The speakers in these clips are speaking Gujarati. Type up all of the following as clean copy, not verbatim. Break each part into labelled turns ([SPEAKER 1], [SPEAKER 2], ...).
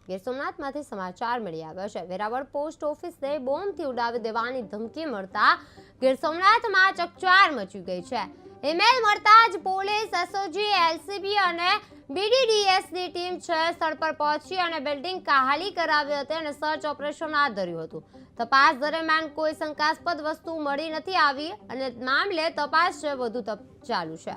[SPEAKER 1] ગીર સોમનાથમાંથી સમાચાર મળી આવ્યા છે। વેરાવળ પોસ્ટ ઓફિસને બોમ્બથી ઉડાવી દેવાની ધમકી મળતા ગીર સોમનાથમાં ચકચાર મચી ગઈ છે। ઈમેલ મળતા જ પોલીસ, એસઓજી, એલસીબી અને બીડીડીએસની ટીમ સ્થળ પર પહોંચી અને બિલ્ડિંગ ખાલી કરાવી હતી અને સર્ચ ઓપરેશન હાથ ધર્યું હતું। તપાસ દરમિયાન કોઈ શંકાસ્પદ વસ્તુ મળી નથી આવી અને મામલે તપાસ વધુ ચાલુ છે।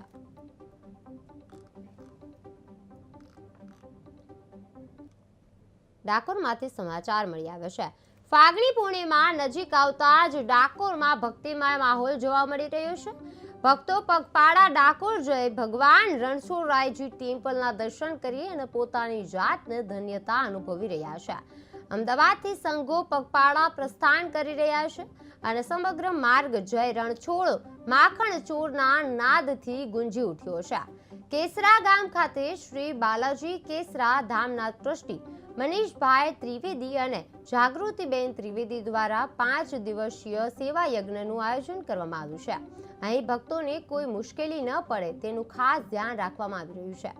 [SPEAKER 1] ડાકોરમાંથી સમાચાર મળી આવ્યા છે। ફાગણી પૂર્ણિમા નજીક આવતા જ ડાકોરમાં ભક્તિમય માહોલ જોવા મળી રહ્યો છે। ભક્તો પગપાળા ડાકોર જઈ ભગવાન રણછોડરાયજી ટેમ્પલના દર્શન કરી અને પોતાની જાતને ધન્યતા અનુભવી રહ્યા છે। અમદાવાદથી સંઘો પગપાળા પ્રસ્થાન કરી રહ્યા છે અને સમગ્ર માર્ગ જય રણછોડ માખણચોરના નાદથી ગુંજી ઉઠ્યો છે। કેસરા ગામ ખાતે શ્રી બાલાજી કેસરા ધામના ટ્રસ્ટી મનીષભાઈ ત્રિવેદી અને જાગૃતિબેન ત્રિવેદી દ્વારા 5 દિવસીય સેવા યજ્ઞનું આયોજન કરવામાં આવ્યું છે। અહીં ભક્તોને કોઈ મુશ્કેલી ન પડે તેનું ખાસ ધ્યાન રાખવામાં આવી રહ્યું છે।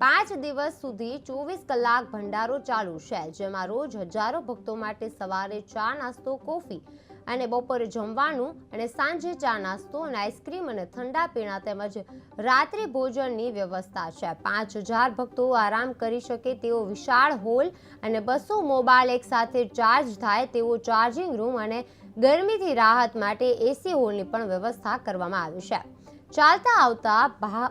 [SPEAKER 1] 5 દિવસ સુધી 24 કલાક ભંડારો ચાલુ છે, જેમાં રોજ હજારો ભક્તો માટે સવારે ચા નાસ્તો, કોફી અને બપોરે જમવાનું અને સાંજે ચા નાસ્તો અને આઈસ્ક્રીમ અને ઠંડા પીણા તેમજ રાત્રિ ભોજનની વ્યવસ્થા છે। 5000 ભક્તો આરામ કરી શકે તેવો વિશાળ હોલ અને 200 મોબાઈલ એક સાથે ચાર્જ થાય તેવો ચાર્જિંગ રૂમ અને ગરમીથી રાહત માટે એસી હોલની પણ વ્યવસ્થા કરવામાં આવી છે। ચાલતા આવતા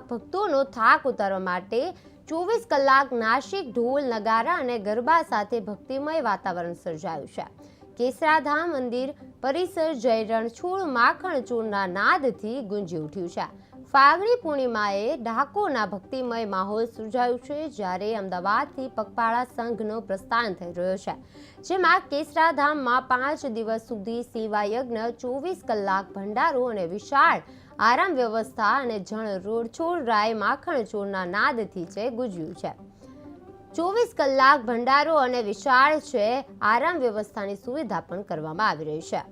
[SPEAKER 1] ભક્તોનો થાક ઉતારવા માટે 24 કલાક નાસિક ઢોલ, નગારા અને ગરબા સાથે ભક્તિમય વાતાવરણ સર્જાયું છે। કેસરાધામ મંદિર પરિસર જય રણછોડ માખણચોરના નાદથી ગુંજી ઉઠ્યું છે। ફાગણી પૂર્ણિમાએ ડાકોરના ભક્તિમય માહોલ સર્જાયું છે, જ્યારે અમદાવાદથી પગપાળા સંઘનો પ્રસ્થાન થઈ રહ્યો છે, જેમાં કેસરાધામમાં 5 દિવસ સુધી સેવા યજ્ઞ, 24 કલાક ભંડારો અને વિશાળ આરામ વ્યવસ્થા અને રણછોડરાય માખણચોરના નાદથી છે ગુંજ્યું છે। 24 કલાક ભંડારો અને વિશાળ છે આરામ વ્યવસ્થાની સુવિધા પણ કરવામાં આવી રહી છે।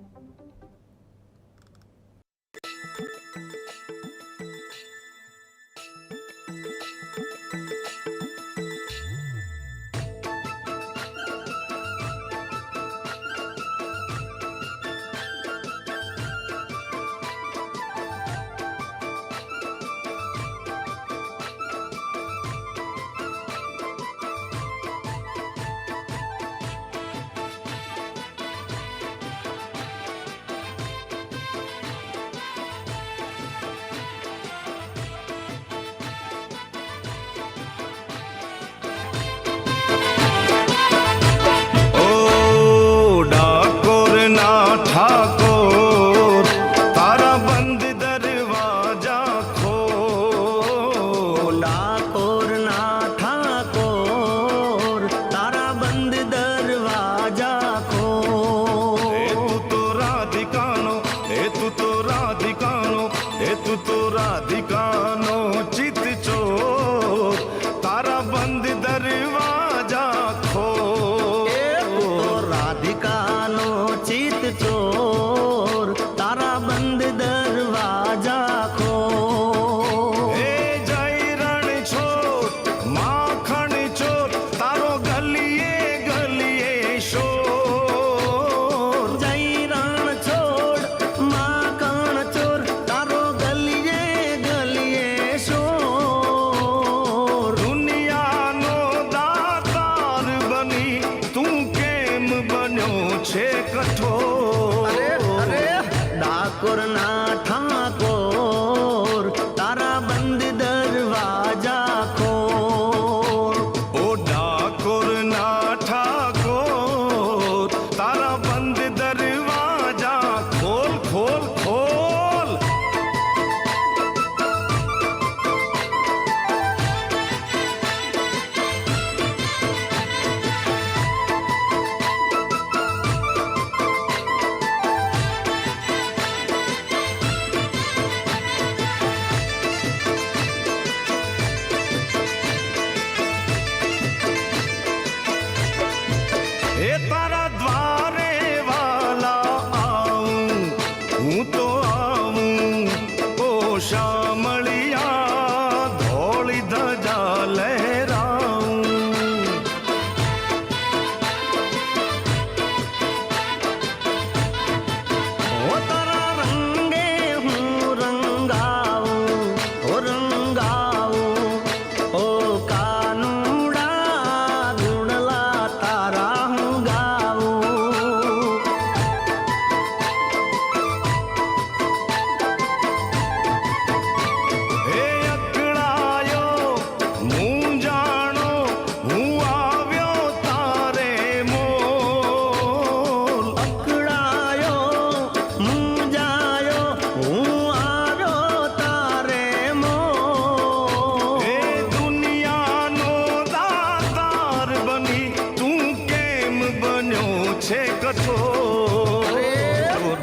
[SPEAKER 2] છે કઠોર.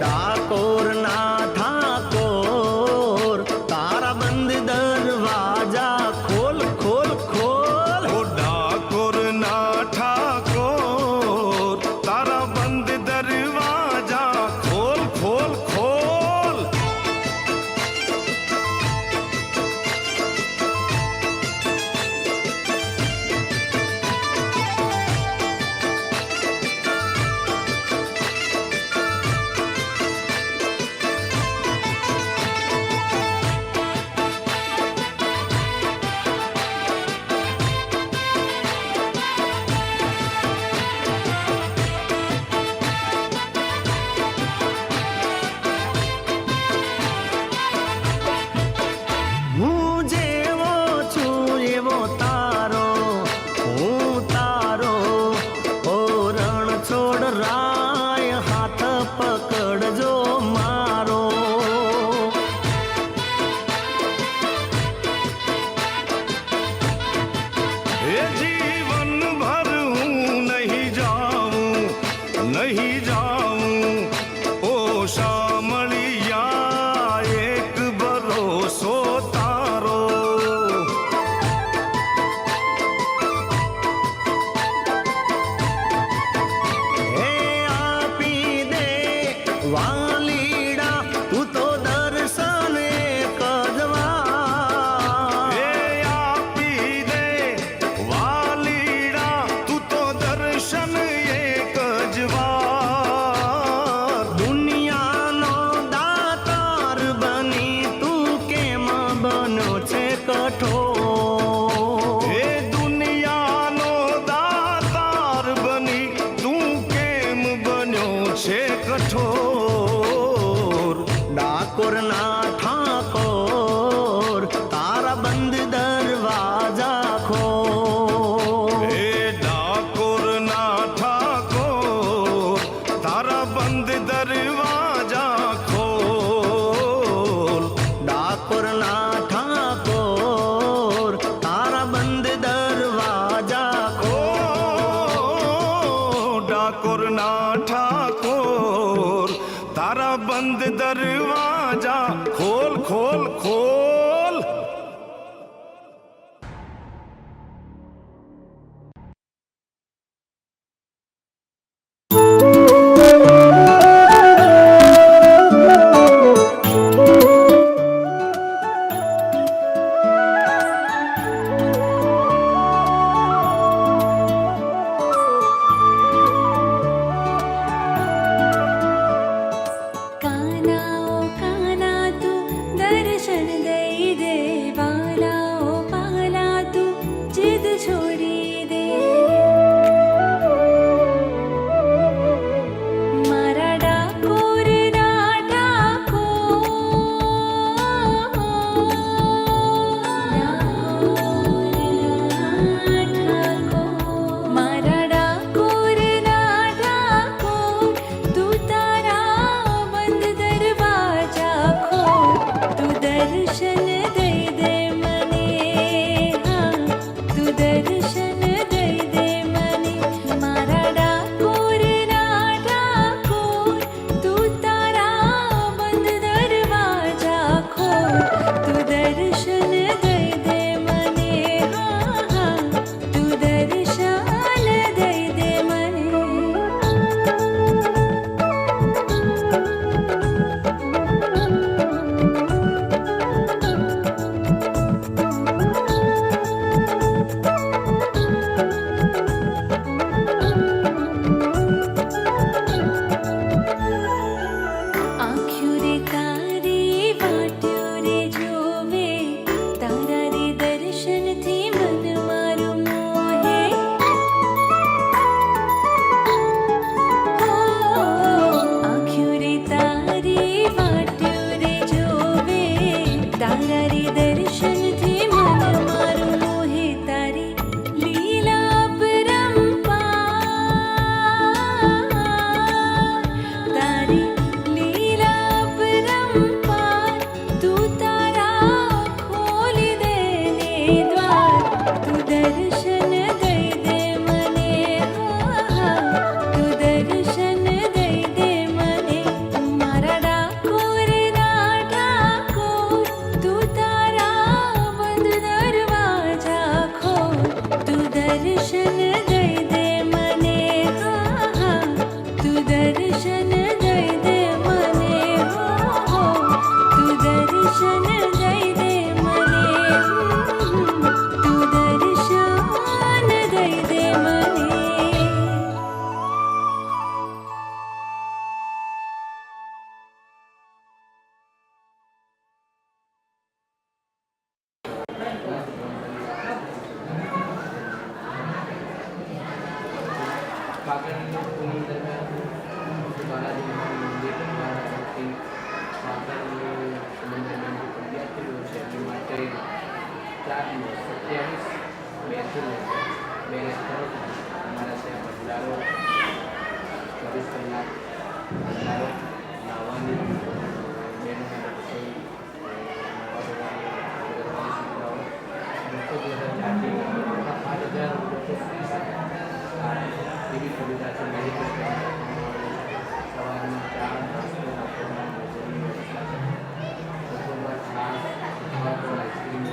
[SPEAKER 3] ડાકોર ના ઠાકોર તારા બંધ દરવાજા ખોલ ખોલ ખોલ.
[SPEAKER 2] ઓ ડાકોર ના ઠાકોર તારા બંધ દરવાજા ખોલ ખોલ ખોલ.
[SPEAKER 3] હું જેવો છું એવો તારો હું તારો. ઓ રણ છોડ રાય હાથ પકડજો મારો.
[SPEAKER 2] એ જીવન ભર હું નહીં જાઉં ઓ શામળિયા એક ભરોસો તારો.
[SPEAKER 3] હે આપી દે વાલીડા તું તો દર્શન એક જ વાર.
[SPEAKER 2] એ આપી દે વાલીડા તું તો દર્શન એક જ વાર.
[SPEAKER 3] દુનિયાનો દાતાર બની તું કેમ બન્યો છે કઠોર.
[SPEAKER 2] એ દુનિયાનો દાતાર બની તું કેમ બન્યો છે કઠોર.
[SPEAKER 3] ડાકોર ના ઠાકોર તારા બંધ દરવાજા ખોલ.
[SPEAKER 2] એ ડાકોર ના ઠાકોર તારા બંધ દરવાજા ખોલ.
[SPEAKER 3] ડાકોર ના ઠાકોર તારા બંધ દરવાજા ખોલ.
[SPEAKER 2] ડાકોર ના ઠાકોર તારા બંધ દરવાજા ખોલ ખોલ ખોલ.
[SPEAKER 4] કાના ઓ સુવિધા છે મેડિકલ સવારમાં ચા નાસ્તો આપવામાં ભોજનની વ્યવસ્થા છે બપોરમાં છાશ અથવા તો આઈસ્ક્રીમ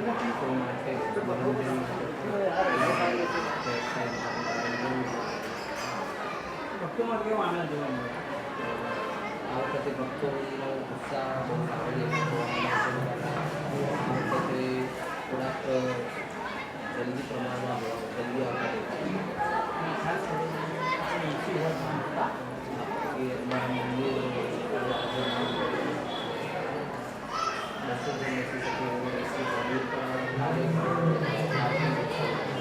[SPEAKER 4] લોકો માટે મનોરંજન ભક્તોમાં કેવો આનંદ જોવા મળે આ વખતે ભક્તોનો ઉત્સાહ બહુ સારો જોવા મળે છે આ વખતે થોડાક જલ્દી પ્રમાણમાં જલ્દી આવતા ખાસ કરીને અમારા મંદિર દર્શન બેસી શકે એવું એસી મંદિર પણ